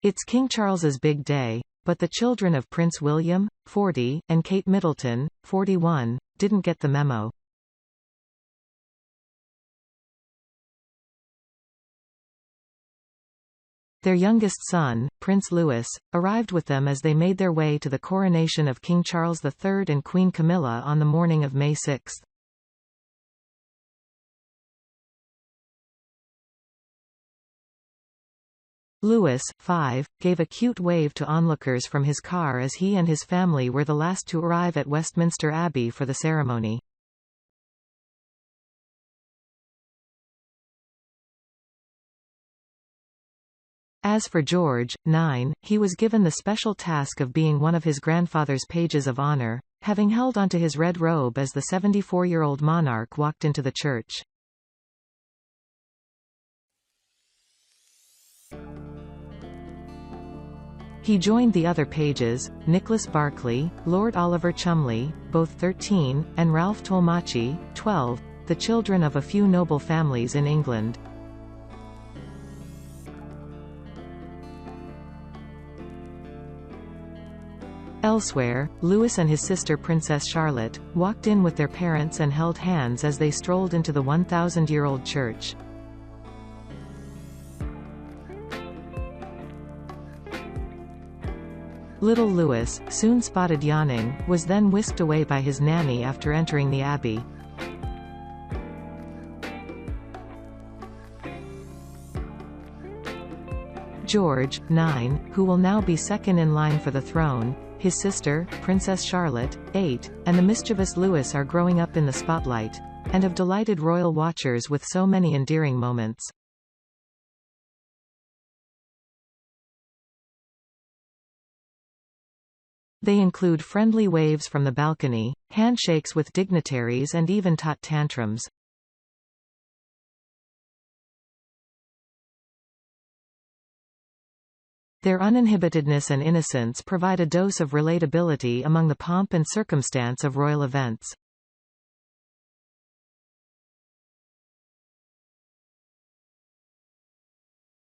It's King Charles's big day, but the children of Prince William, 40, and Kate Middleton, 41, didn't get the memo. Their youngest son, Prince Louis, arrived with them as they made their way to the coronation of King Charles III and Queen Camilla on the morning of May 6. Louis, 5, gave a cute wave to onlookers from his car as he and his family were the last to arrive at Westminster Abbey for the ceremony. As for George, 9, he was given the special task of being one of his grandfather's pages of honor, having held onto his red robe as the 74-year-old monarch walked into the church. He joined the other pages, Nicholas Berkeley, Lord Oliver Cholmondeley, both 13, and Ralph Tollemache, 12, the children of a few noble families in England. Elsewhere, Louis and his sister Princess Charlotte, walked in with their parents and held hands as they strolled into the 1,000-year-old church. Little Louis, soon spotted yawning, was then whisked away by his nanny after entering the abbey. George, 9, who will now be second in line for the throne, his sister, Princess Charlotte, 8, and the mischievous Louis are growing up in the spotlight, and have delighted royal watchers with so many endearing moments. They include friendly waves from the balcony, handshakes with dignitaries and even tot tantrums. Their uninhibitedness and innocence provide a dose of relatability among the pomp and circumstance of royal events.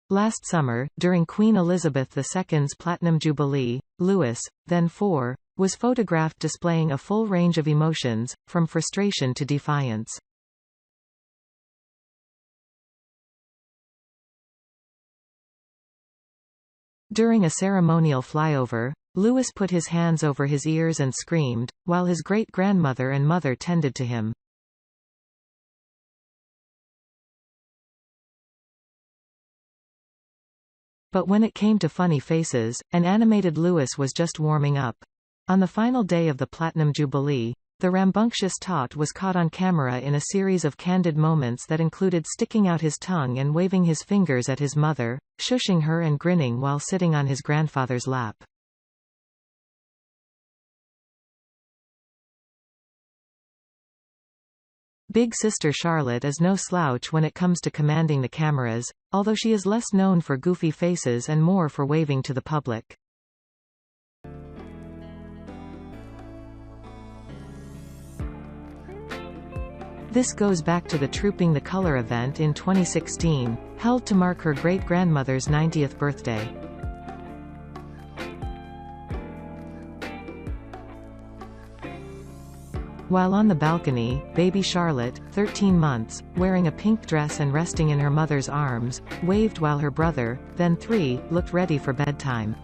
Last summer, during Queen Elizabeth II's Platinum Jubilee, Louis, then 4, was photographed displaying a full range of emotions, from frustration to defiance. During a ceremonial flyover, Louis put his hands over his ears and screamed, while his great-grandmother and mother tended to him. But when it came to funny faces, an animated Louis was just warming up. On the final day of the Platinum Jubilee, the rambunctious tot was caught on camera in a series of candid moments that included sticking out his tongue and waving his fingers at his mother, shushing her and grinning while sitting on his grandfather's lap. Big sister Charlotte is no slouch when it comes to commanding the cameras, although she is less known for goofy faces and more for waving to the public. This goes back to the Trooping the Colour event in 2016, held to mark her great-grandmother's 90th birthday. While on the balcony, baby Charlotte, 13 months, wearing a pink dress and resting in her mother's arms, waved while her brother, then 3, looked ready for bedtime.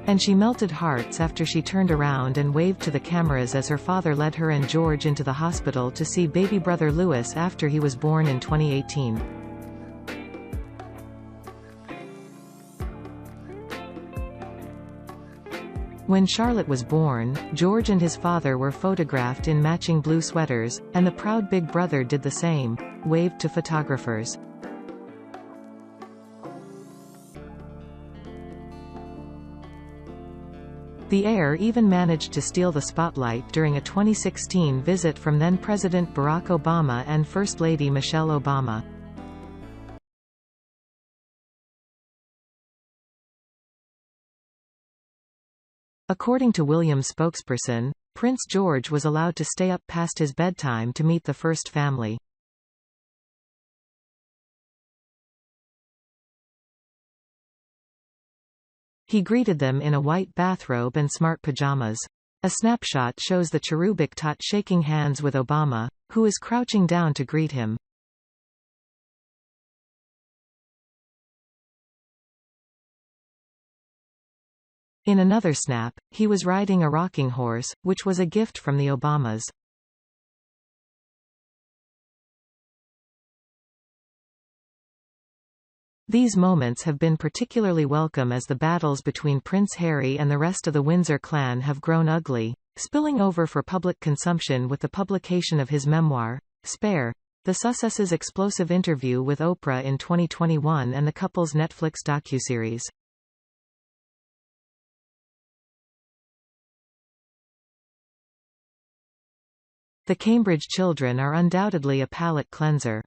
And she melted hearts after she turned around and waved to the cameras as her father led her and George into the hospital to see baby brother Louis after he was born in 2018. When Charlotte was born, George and his father were photographed in matching blue sweaters, and the proud big brother did the same, waved to photographers. The heir even managed to steal the spotlight during a 2016 visit from then-President Barack Obama and First Lady Michelle Obama. According to William's spokesperson, Prince George was allowed to stay up past his bedtime to meet the first family. He greeted them in a white bathrobe and smart pajamas. A snapshot shows the cherubic tot shaking hands with Obama, who is crouching down to greet him. In another snap, he was riding a rocking horse, which was a gift from the Obamas. These moments have been particularly welcome as the battles between Prince Harry and the rest of the Windsor clan have grown ugly, spilling over for public consumption with the publication of his memoir, Spare, the Sussexes' explosive interview with Oprah in 2021 and the couple's Netflix docuseries. The Cambridge children are undoubtedly a palate cleanser.